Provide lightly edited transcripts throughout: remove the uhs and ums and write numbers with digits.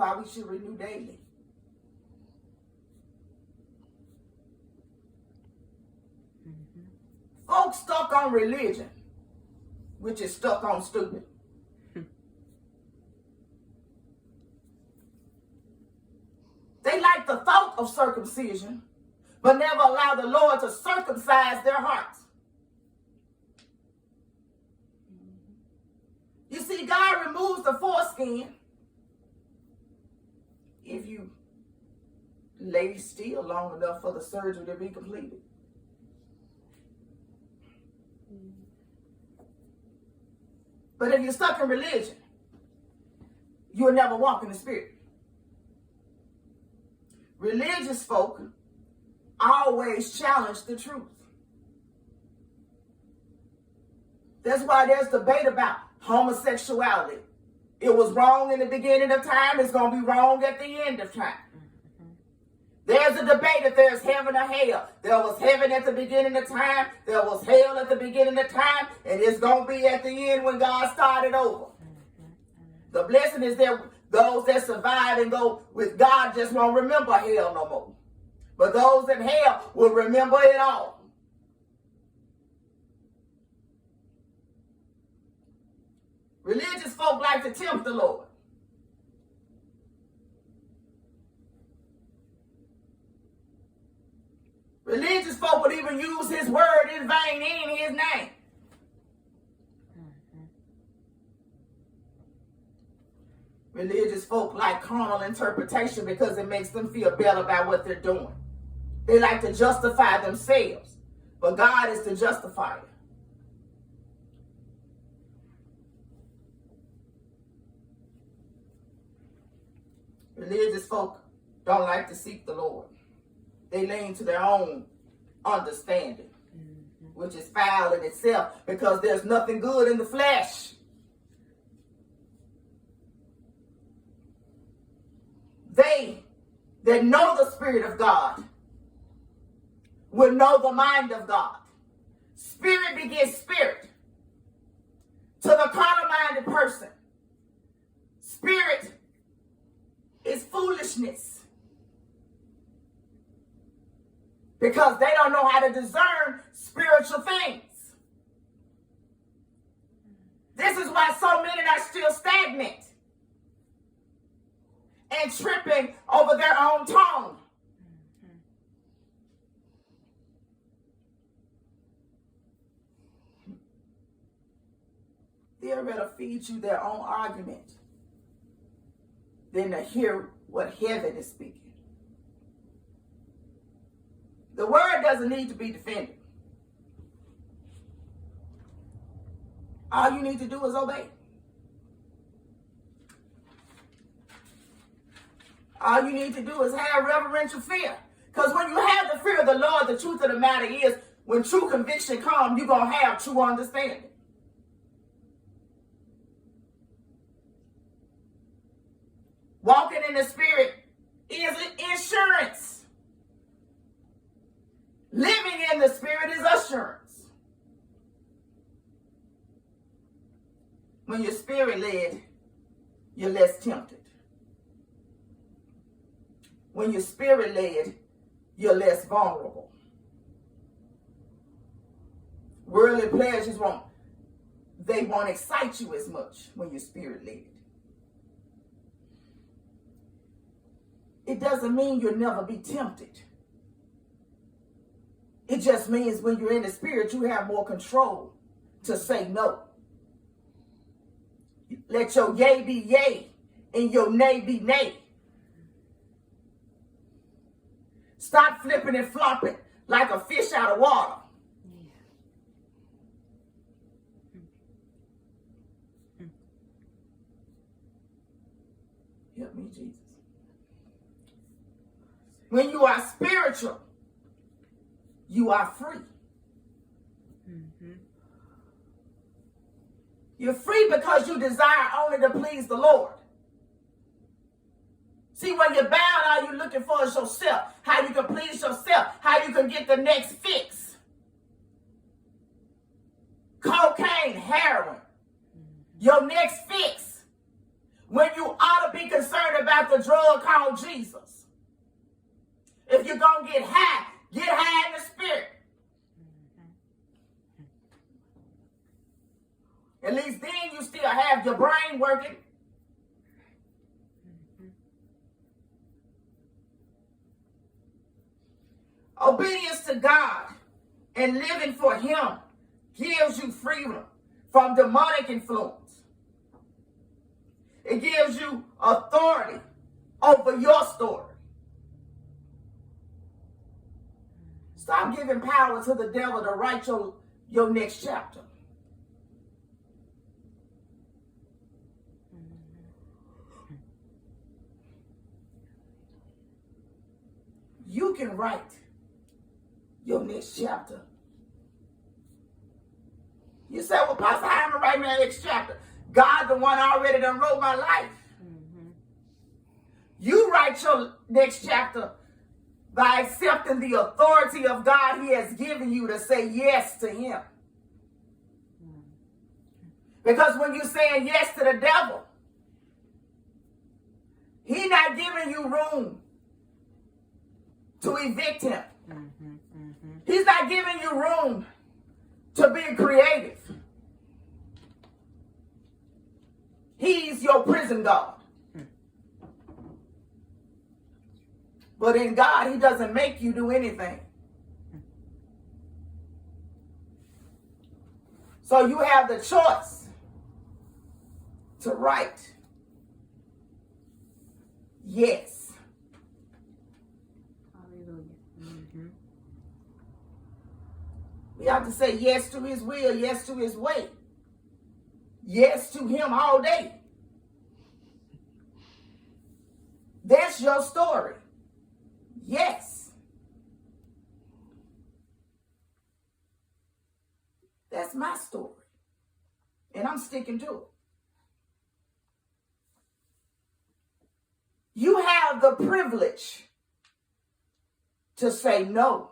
why we should renew daily. Folks stuck on religion, which is stuck on stupid. They like the thought of circumcision, but never allow the Lord to circumcise their hearts. You see, God removes the foreskin if you lay still long enough for the surgery to be completed. But if you're stuck in religion, you'll never walk in the Spirit. Religious folk always challenge the truth. That's why there's debate about homosexuality. It was wrong in the beginning of time. It's going to be wrong at the end of time. There's a debate if there's heaven or hell. There was heaven at the beginning of time. There was hell at the beginning of time. And it's going to be at the end when God started over. The blessing is that those that survive and go with God just won't remember hell no more. But those in hell will remember it all. Religious folk like to tempt the Lord. Religious folk would even use his word in vain in his name. Religious folk like carnal interpretation because it makes them feel better about what they're doing. They like to justify themselves, but God is the justifier. Religious folk don't like to seek the Lord. They lean to their own understanding, which is foul in itself because there's nothing good in the flesh. They that know the Spirit of God will know the mind of God. Spirit begets spirit. To the carnal-minded person, spirit is foolishness. Because they don't know how to discern spiritual things. This is why so many are still stagnant and tripping over their own tongue. They'd rather feed you their own argument than to hear what heaven is speaking. The word doesn't need to be defended. All you need to do is obey. All you need to do is have reverential fear. Because when you have the fear of the Lord, the truth of the matter is, when true conviction comes, you're going to have true understanding. Walking in the Spirit is an insurance. Living in the Spirit is assurance. When you're Spirit-led, you're less tempted. When you're Spirit-led, you're less vulnerable. Worldly pleasures won't excite you as much when you're Spirit-led. It doesn't mean you'll never be tempted. It just means when you're in the Spirit, you have more control to say no. Let your yea be yea and your nay be nay. Stop flipping and flopping like a fish out of water. Help me, Jesus. When you are spiritual, you are free. You're free because you desire only to please the Lord. See, when you're bound, all you're looking for is yourself. How you can please yourself. How you can get the next fix. Cocaine, heroin. Your next fix. when you ought to be concerned about the drug called Jesus. If you're going to get high in the spirit. At least then you still have your brain working. Obedience to God and living for Him gives you freedom from demonic influence. It gives you authority over your story. Stop giving power to the devil to write your next chapter. You can write your next chapter. You say, well, Pastor, how am I writing my next chapter? God, the one already done wrote my life. You write your next chapter by accepting the authority of God He has given you to say yes to Him. Because when you're saying yes to the devil, He's not giving you room to evict him. He's not giving you room to be creative. He's your prison guard. But in God, He doesn't make you do anything. So you have the choice to write yes. We have to say yes to His will, yes to His way. Yes to Him all day. That's your story. Yes. That's my story. And I'm sticking to it. You have the privilege to say no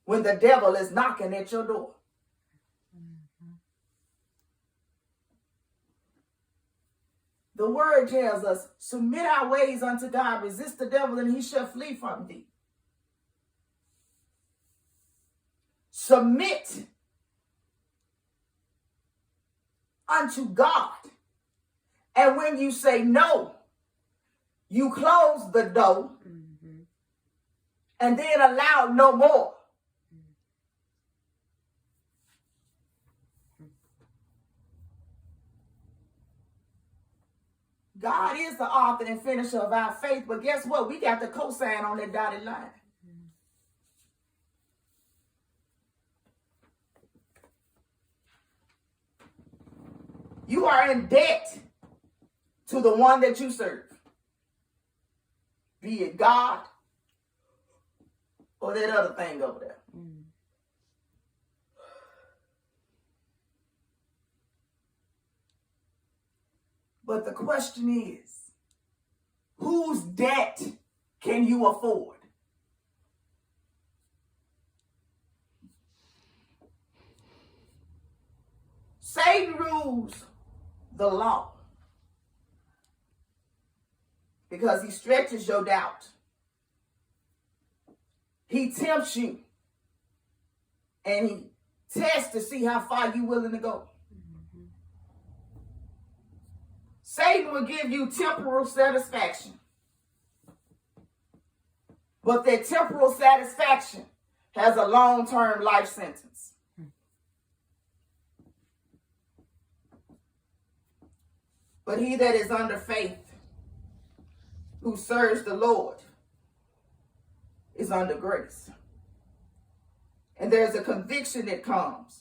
when the devil is knocking at your door. The word tells us, submit our ways unto God, resist the devil, and he shall flee from thee. Submit unto God. And when you say no, you close the door and then allow no more. God is the author and finisher of our faith, but guess what? We got the cosign on that dotted line. You are in debt to the one that you serve, be it God or that other thing over there. But the question is, whose debt can you afford? Satan rules the law because he stretches your doubt. He tempts you and he tests to see how far you're willing to go. Satan will give you temporal satisfaction. But that temporal satisfaction has a long-term life sentence. But he that is under faith, who serves the Lord, is under grace. And there's a conviction that comes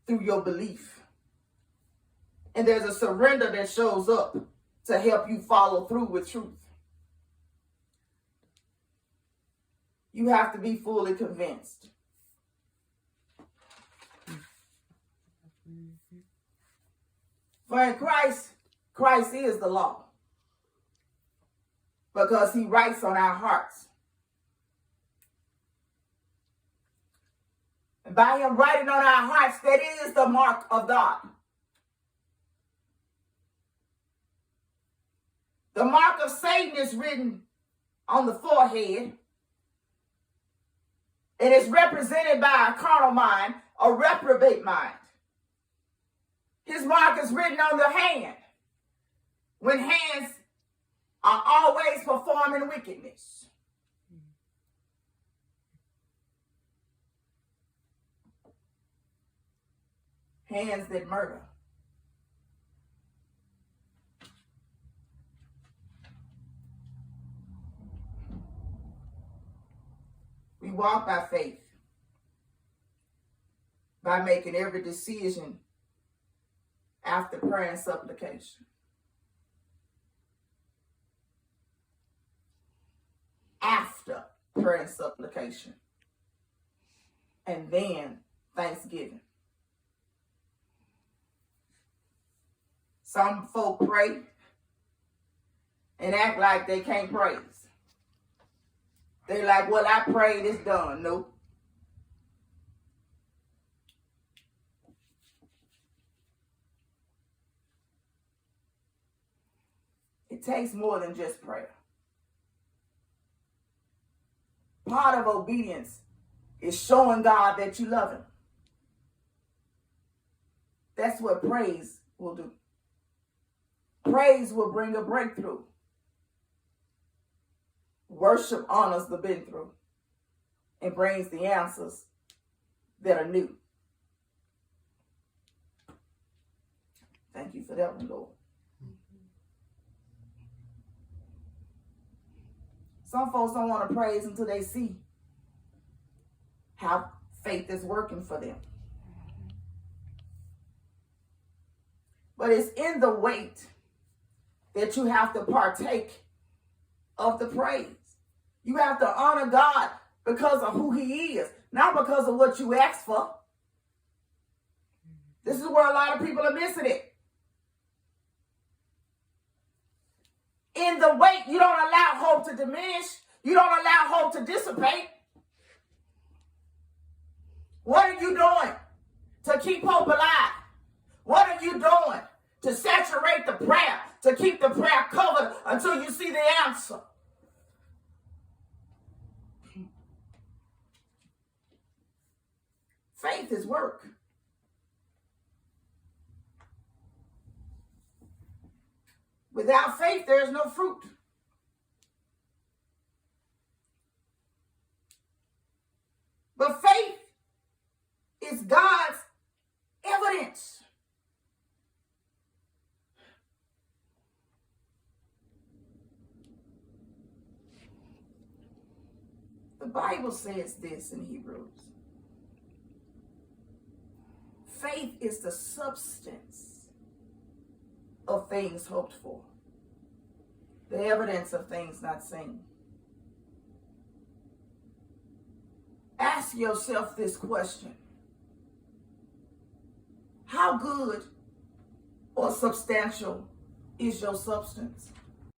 through your belief. And there's a surrender that shows up to help you follow through with truth. You have to be fully convinced. For in Christ, Christ is the law. Because he writes on our hearts. And by him writing on our hearts, that is the mark of God. The mark of Satan is written on the forehead. It is represented by a carnal mind, a reprobate mind. His mark is written on the hand, when hands are always performing wickedness. Hands that murder. We walk by faith, by making every decision after prayer and supplication. After prayer and supplication. And then thanksgiving. Some folk pray and act like they can't praise. They like, well, I prayed, it's done. Nope. It takes more than just prayer. Part of obedience is showing God that you love him. That's what praise will do. Praise will bring a breakthrough. Worship honors the been through and brings the answers that are new. Thank you for that one, Lord. Some folks don't want to praise until they see how faith is working for them. But it's in the wait that you have to partake of the praise. You have to honor God because of who he is, not because of what you asked for. This is where a lot of people are missing it. In the wait, you don't allow hope to diminish. You don't allow hope to dissipate. What are you doing to keep hope alive? What are you doing to saturate the prayer, to keep the prayer covered until you see the answer? Faith is work. Without faith, there is no fruit. But faith is God's evidence. The Bible says this in Hebrews. Faith is the substance of things hoped for, the evidence of things not seen. Ask yourself this question. How good or substantial is your substance?